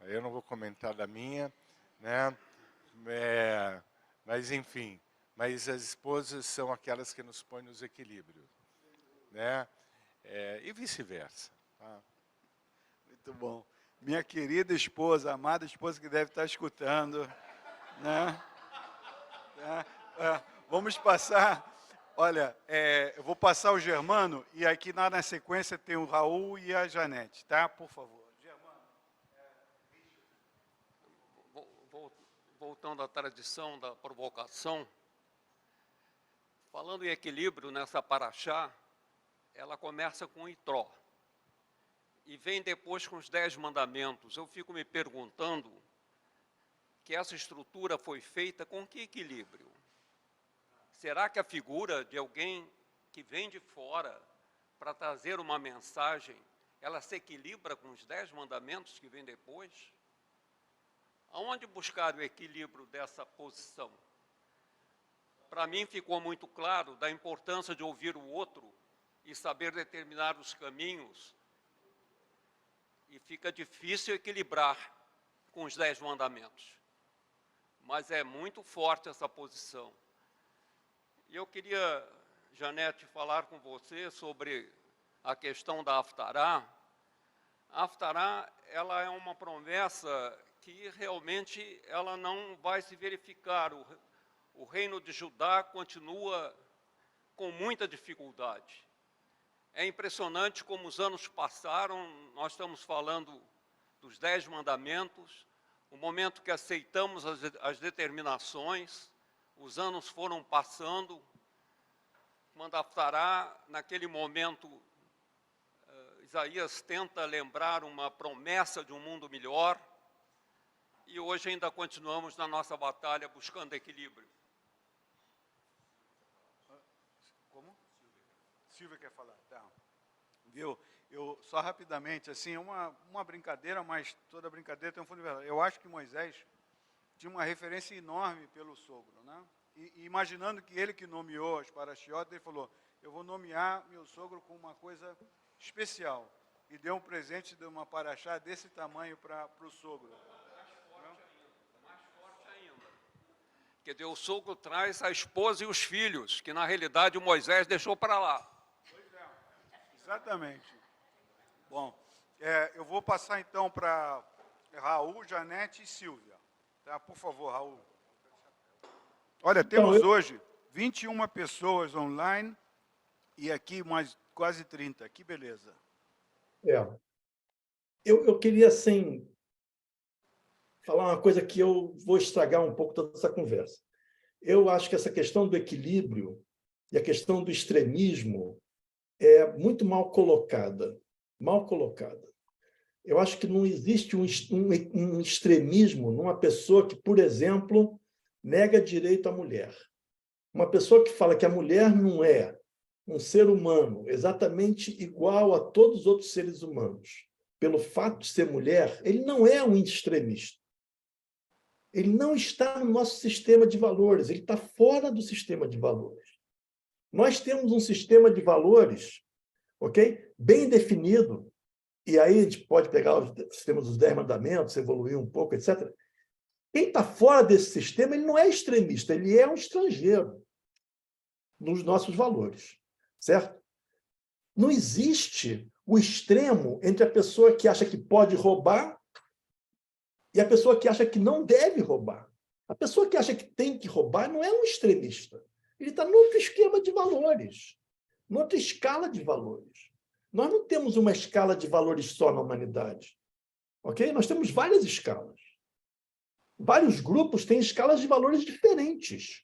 eu não vou comentar da minha, né? Mas enfim, mas as esposas são aquelas que nos põem nos equilíbrios, né? E vice-versa. Tá? Muito bom. Minha querida esposa, amada esposa que deve estar escutando, né? Vamos passar. Olha, eu vou passar o Germano e aqui na sequência tem o Raul e a Janete, tá? Por favor. Germano. Voltando à tradição da provocação, falando em equilíbrio nessa paraxá, ela começa com Itró e vem depois com os 10 mandamentos. Eu fico me perguntando que essa estrutura foi feita com que equilíbrio? Será que a figura de alguém que vem de fora para trazer uma mensagem, ela se equilibra com os 10 mandamentos que vêm depois? Aonde buscar o equilíbrio dessa posição? Para mim ficou muito claro da importância de ouvir o outro e saber determinar os caminhos, e fica difícil equilibrar com os 10 mandamentos. Mas é muito forte essa posição. E eu queria, Janete, falar com você sobre a questão da Haftará. A Haftará, ela é uma promessa que realmente ela não vai se verificar. O reino de Judá continua com muita dificuldade. É impressionante como os anos passaram, nós estamos falando dos 10 mandamentos, o momento que aceitamos as determinações, os anos foram passando, quando Haftará, naquele momento, Isaías tenta lembrar uma promessa de um mundo melhor, e hoje ainda continuamos na nossa batalha buscando equilíbrio. Como? Silvia quer falar, tá. Viu? Eu, só rapidamente, assim, uma brincadeira, mas toda brincadeira tem um fundo de verdade. Eu acho que Moisés tinha uma referência enorme pelo sogro, né? E imaginando que ele que nomeou as parashiotas, ele falou, eu vou nomear meu sogro com uma coisa especial. E deu um presente de uma paraxá desse tamanho para o sogro. Mais forte ainda. Quer dizer, o sogro traz a esposa e os filhos, que na realidade o Moisés deixou para lá. Pois é, exatamente. Bom, eu vou passar então para Raul, Janete e Silvia. Tá, por favor, Raul. Olha, Então, temos hoje 21 pessoas online e aqui mais quase 30. Que beleza. Eu queria, assim, falar uma coisa que eu vou estragar um pouco toda essa conversa. Eu acho que essa questão do equilíbrio e a questão do extremismo é muito mal colocada. Mal colocada. Eu acho que não existe um extremismo numa pessoa que, por exemplo, nega direito à mulher. Uma pessoa que fala que a mulher não é um ser humano exatamente igual a todos os outros seres humanos, pelo fato de ser mulher, ele não é um extremista. Ele não está no nosso sistema de valores, ele está fora do sistema de valores. Nós temos um sistema de valores, ok? Bem definido, e aí a gente pode pegar os sistemas dos 10 mandamentos, evoluir um pouco, etc. Quem está fora desse sistema, ele não é extremista, ele é um estrangeiro nos nossos valores, certo? Não existe o extremo entre a pessoa que acha que pode roubar e a pessoa que acha que não deve roubar. A pessoa que acha que tem que roubar não é um extremista. Ele está noutro esquema de valores, noutra escala de valores. Nós não temos uma escala de valores só na humanidade. Ok? Nós temos várias escalas. Vários grupos têm escalas de valores diferentes.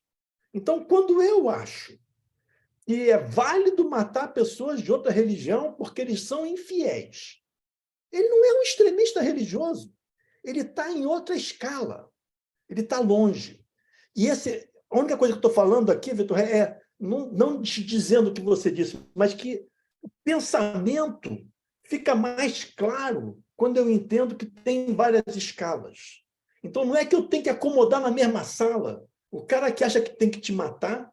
Então, quando eu acho que é válido matar pessoas de outra religião porque eles são infiéis, ele não é um extremista religioso. Ele está em outra escala. Ele está longe. E a única coisa que eu estou falando aqui, Vitor, não te dizendo o que você disse, mas que o pensamento fica mais claro quando eu entendo que tem várias escalas. Então, não é que eu tenho que acomodar na mesma sala o cara que acha que tem que te matar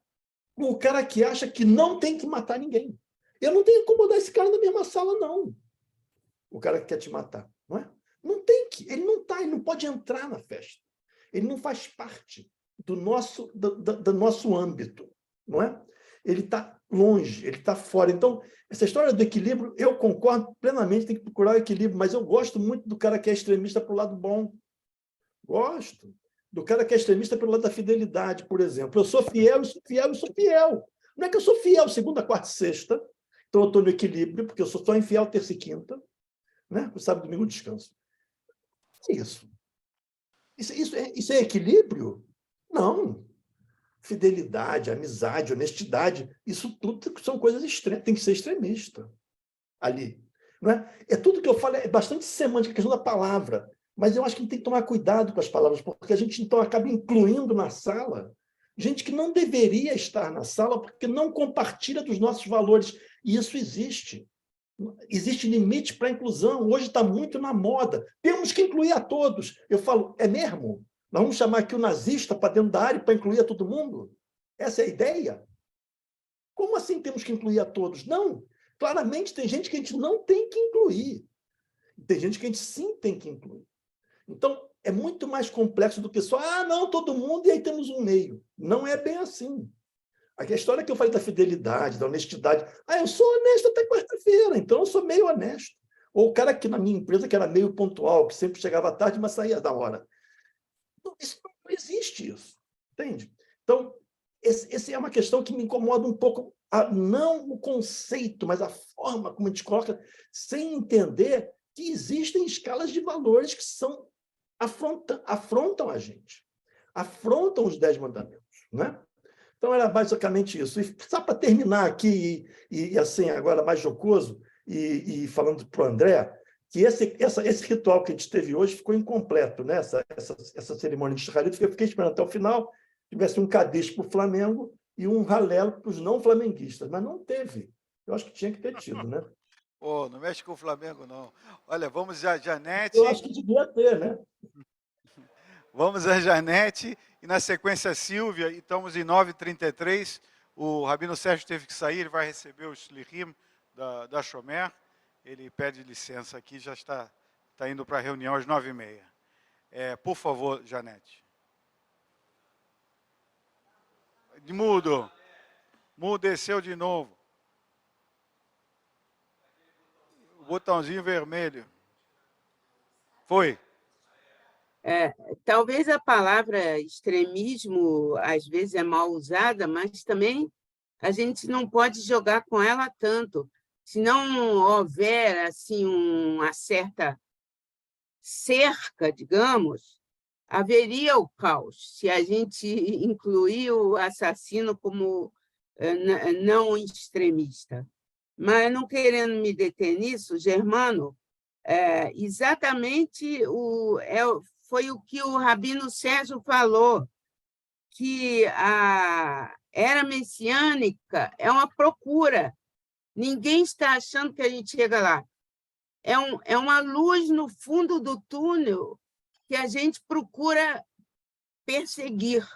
com o cara que acha que não tem que matar ninguém. Eu não tenho que acomodar esse cara na mesma sala, não. O cara que quer te matar, não é? Não tem que, ele não pode entrar na festa. Ele não faz parte do nosso âmbito, não é? Ele está longe, ele está fora. Então, essa história do equilíbrio, eu concordo plenamente, tem que procurar o equilíbrio, mas eu gosto muito do cara que é extremista para o lado bom. Gosto. Do cara que é extremista pelo lado da fidelidade, por exemplo. Eu sou fiel, eu sou fiel, eu sou fiel. Não é que eu sou fiel segunda, quarta e sexta, então eu estou no equilíbrio, porque eu sou só infiel terça e quinta, né? Sábado e domingo eu descanso. É isso. Isso é equilíbrio? Não. Fidelidade, amizade, honestidade, isso tudo são coisas extremas, tem que ser extremista ali. Não é? Tudo que eu falo é bastante semântica, a questão da palavra, mas eu acho que a gente tem que tomar cuidado com as palavras, porque a gente então acaba incluindo na sala gente que não deveria estar na sala porque não compartilha dos nossos valores, e isso existe. Existe limite para a inclusão. Hoje está muito na moda. Temos que incluir a todos. Eu falo, é mesmo? Nós vamos chamar aqui o nazista para dentro da área para incluir a todo mundo? Essa é a ideia? Como assim temos que incluir a todos? Não. Claramente tem gente que a gente não tem que incluir. Tem gente que a gente sim tem que incluir. Então, é muito mais complexo do que só, não, todo mundo, e aí temos um meio. Não é bem assim. A história que eu falei da fidelidade, da honestidade. Eu sou honesto até quarta-feira, então eu sou meio honesto. Ou o cara que na minha empresa que era meio pontual, que sempre chegava à tarde, mas saía da hora. Isso não existe isso. Entende? Então, essa é uma questão que me incomoda um pouco. Não o conceito, mas a forma como a gente coloca, sem entender que existem escalas de valores que afrontam a gente. Afrontam os 10 mandamentos. Né? Então, era basicamente isso. E só para terminar aqui, e assim, agora mais jocoso, e falando para o André, que esse ritual que a gente teve hoje ficou incompleto, né? Essa cerimônia de Shahrit, eu fiquei esperando até o final, tivesse um Kadish para o Flamengo e um Halel para os não flamenguistas, mas não teve. Eu acho que tinha que ter tido, né? Não mexe com o Flamengo, não. Olha, vamos a Janete. Eu acho que devia ter, né? Vamos a Janete, e na sequência a Silvia, e estamos em 9h33. O Rabino Sérgio teve que sair, ele vai receber o Shlichim da Shomer. Ele pede licença aqui, já está indo para a reunião às 9h30. Por favor, Janete. Mudo. Mudeceu de novo. O botãozinho vermelho. Foi. Talvez a palavra extremismo, às vezes, é mal usada, mas também a gente não pode jogar com ela tanto. Se não houver assim, uma certa cerca, digamos, haveria o caos, se a gente incluir o assassino como não extremista. Mas, não querendo me deter nisso, Germano, exatamente foi o que o Rabino Sérgio falou, que a era messiânica é uma procura. Ninguém está achando que a gente chega lá. É uma luz no fundo do túnel que a gente procura perseguir.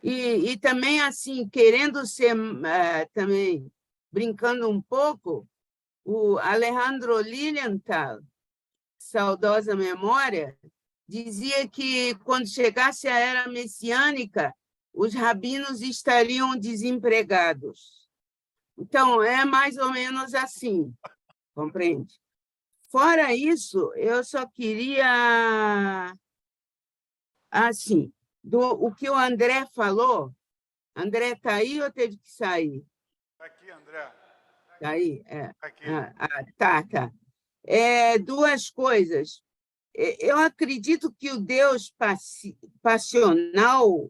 E também, assim, querendo ser, também brincando um pouco, o Alejandro Lilienthal, saudosa memória, dizia que, quando chegasse a era messiânica, os rabinos estariam desempregados. Então, é mais ou menos assim, compreende? Fora isso, eu só queria, assim, o que o André falou. André está aí ou teve que sair? Está aqui, André. Está aí? Tá aqui. Tá. Duas coisas. Eu acredito que o Deus passional,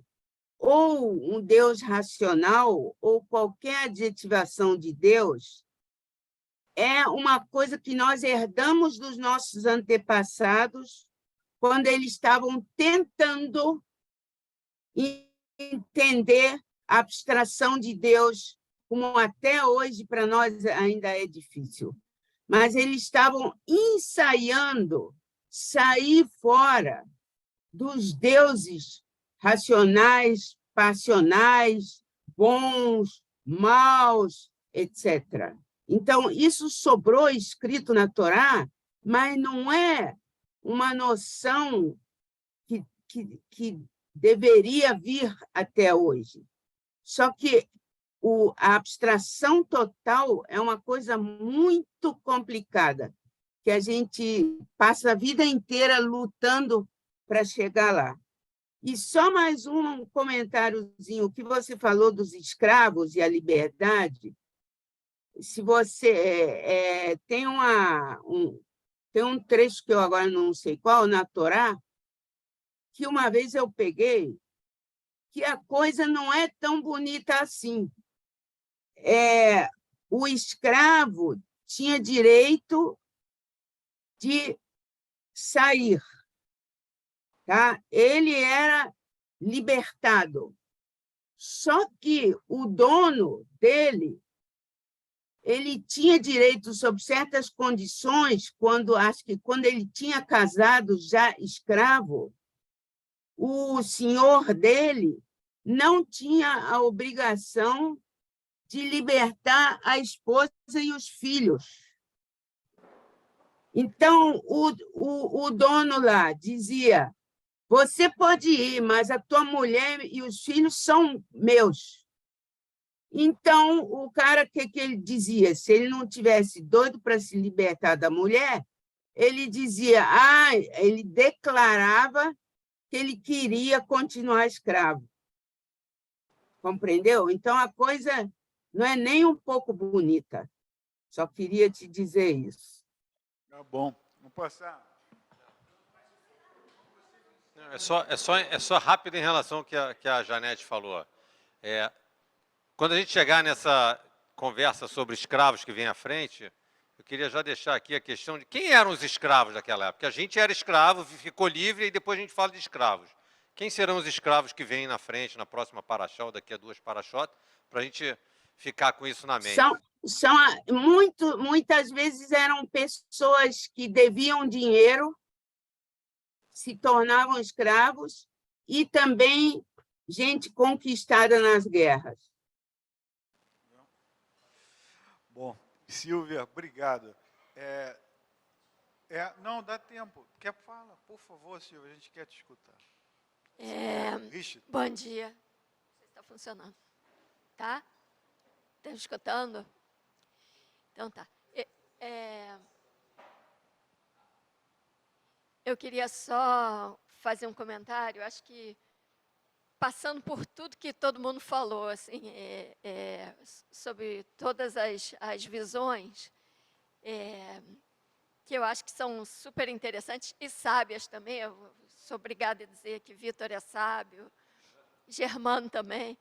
ou um Deus racional, ou qualquer adjetivação de Deus, é uma coisa que nós herdamos dos nossos antepassados quando eles estavam tentando entender a abstração de Deus, como até hoje para nós ainda é difícil. Mas eles estavam ensaiando sair fora dos deuses racionais, passionais, bons, maus, etc. Então, isso sobrou escrito na Torá, mas não é uma noção que deveria vir até hoje. Só que a abstração total é uma coisa muito complicada, que a gente passa a vida inteira lutando para chegar lá. E só mais um comentáriozinho, o que você falou dos escravos e a liberdade. Se você tem um trecho que eu agora não sei qual, na Torá, que uma vez eu peguei, que a coisa não é tão bonita assim. O escravo tinha direito de sair, tá? Ele era libertado. Só que o dono dele, ele tinha direito sob certas condições, acho que quando ele tinha casado já escravo, o senhor dele não tinha a obrigação de libertar a esposa e os filhos. Então, o dono lá dizia: você pode ir, mas a tua mulher e os filhos são meus. Então, o cara, o que ele dizia? Se ele não tivesse doido para se libertar da mulher, ele dizia, ele declarava que ele queria continuar escravo. Compreendeu? Então, a coisa não é nem um pouco bonita. Só queria te dizer isso. Tá bom. Vamos passar. É só rápido em relação ao que a Janete falou. Quando a gente chegar nessa conversa sobre escravos que vem à frente, eu queria já deixar aqui a questão de quem eram os escravos daquela época. Porque a gente era escravo, ficou livre, e depois a gente fala de escravos. Quem serão os escravos que vêm na frente, na próxima paraxá, ou daqui a 2 paraxós, para a gente ficar com isso na mente? Muitas vezes eram pessoas que deviam dinheiro, se tornavam escravos, e também gente conquistada nas guerras. Bom, Silvia, obrigado. Não, dá tempo. Quer falar? Por favor, Silvia, a gente quer te escutar. Bom dia. Está funcionando. Tá? Está escutando? Então tá. Eu queria só fazer um comentário. Acho que, passando por tudo que todo mundo falou, assim, sobre todas as visões, que eu acho que são super interessantes e sábias também. Eu sou obrigada a dizer que Vitor é sábio, Germano também.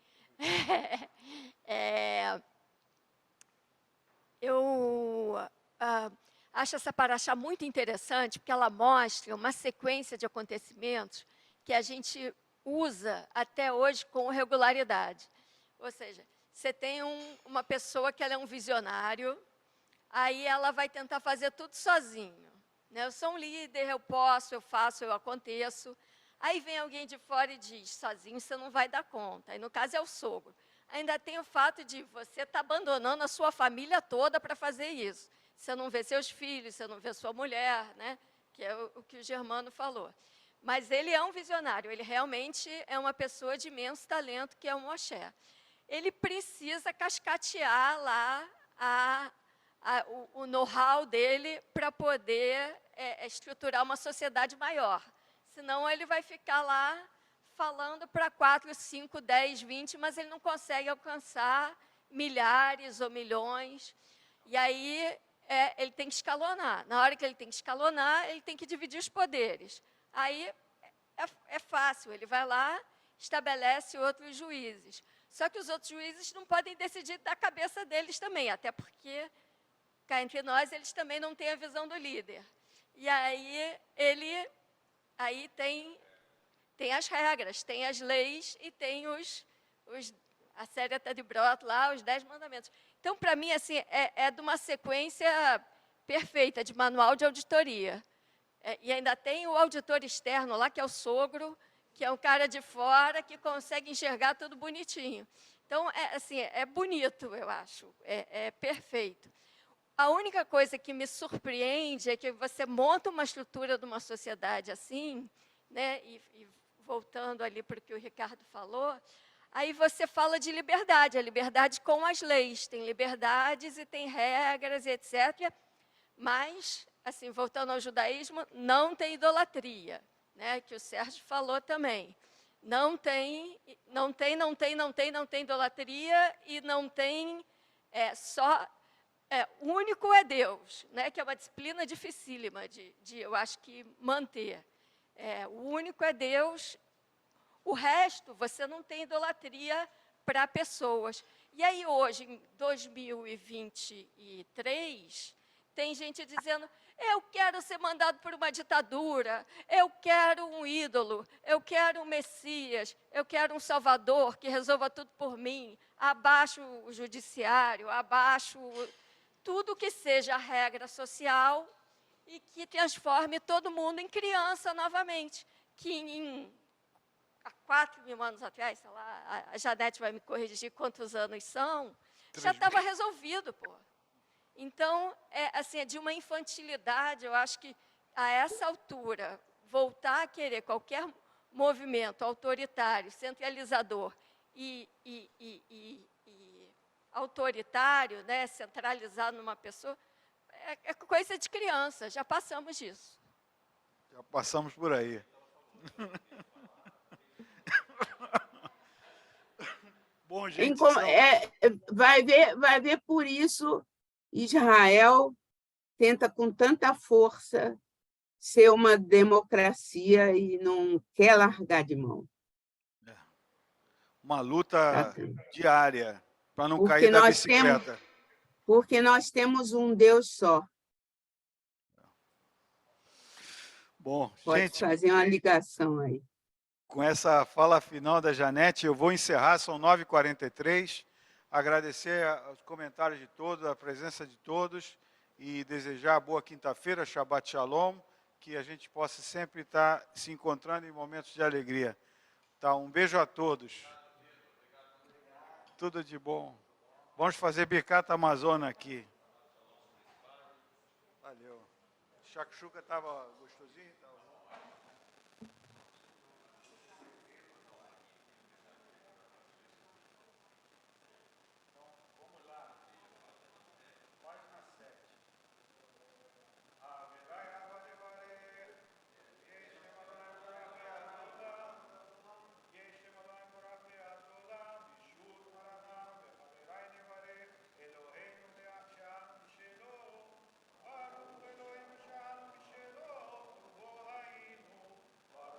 Eu acho essa paraxá muito interessante, porque ela mostra uma sequência de acontecimentos que a gente usa até hoje com regularidade. Ou seja, você tem uma pessoa que ela é um visionário, aí ela vai tentar fazer tudo sozinho. Né? Eu sou um líder, eu posso, eu faço, eu aconteço. Aí vem alguém de fora e diz, sozinho você não vai dar conta. Aí, no caso, é o sogro. Ainda tem o fato de você estar abandonando a sua família toda para fazer isso. Você não vê seus filhos, você não vê sua mulher, né? Que é o que o Germano falou. Mas ele é um visionário, ele realmente é uma pessoa de imenso talento, que é o Moshe. Ele precisa cascatear lá o know-how dele para poder estruturar uma sociedade maior. Senão ele vai ficar lá falando para 4, 5, 10, 20, mas ele não consegue alcançar milhares ou milhões. E aí ele tem que escalonar. Na hora que ele tem que escalonar, ele tem que dividir os poderes. Aí é fácil, ele vai lá, estabelece outros juízes. Só que os outros juízes não podem decidir da cabeça deles também, até porque, cá entre nós, eles também não têm a visão do líder. E aí ele tem as regras, tem as leis e tem a série de Brot lá, os 10 mandamentos. Então, para mim, assim, é de uma sequência perfeita, de manual de auditoria. E ainda tem o auditor externo lá, que é o sogro, que é um cara de fora, que consegue enxergar tudo bonitinho. Então, assim, é bonito, eu acho, é perfeito. A única coisa que me surpreende é que você monta uma estrutura de uma sociedade assim, né, e voltando ali para o que o Ricardo falou, aí você fala de liberdade, a liberdade com as leis, tem liberdades e tem regras, etc. Mas, assim, voltando ao judaísmo, não tem idolatria, né, que o Sérgio falou também. Não tem idolatria e não tem o único é Deus, né, que é uma disciplina dificílima eu acho que manter. O único é Deus, o resto você não tem idolatria para pessoas. E aí hoje, em 2023, tem gente dizendo, eu quero ser mandado por uma ditadura, eu quero um ídolo, eu quero um Messias, eu quero um Salvador que resolva tudo por mim, abaixo o judiciário, abaixo tudo que seja a regra social e que transforme todo mundo em criança novamente. Que há 4.000 anos atrás, sei lá, a Janete vai me corrigir quantos anos são, já estava resolvido, pô. Então, assim, é de uma infantilidade, eu acho que a essa altura, voltar a querer qualquer movimento autoritário, centralizador e autoritário, né, centralizado numa pessoa, é coisa de criança, já passamos disso. Já passamos por aí. Bom, gente, vai ver por isso Israel tenta com tanta força ser uma democracia e não quer largar de mão. Uma luta diária para não cair da bicicleta. Porque nós temos um Deus só. Bom, pode gente, fazer uma ligação aí. Com essa fala final da Janete, eu vou encerrar, são 9h43. Agradecer os comentários de todos, a presença de todos e desejar boa quinta-feira, Shabbat Shalom, que a gente possa sempre estar se encontrando em momentos de alegria. Tá, um beijo a todos. Tudo de bom. Vamos fazer Birkat Amazônia aqui. Valeu. Shakshuka estava gostosinho?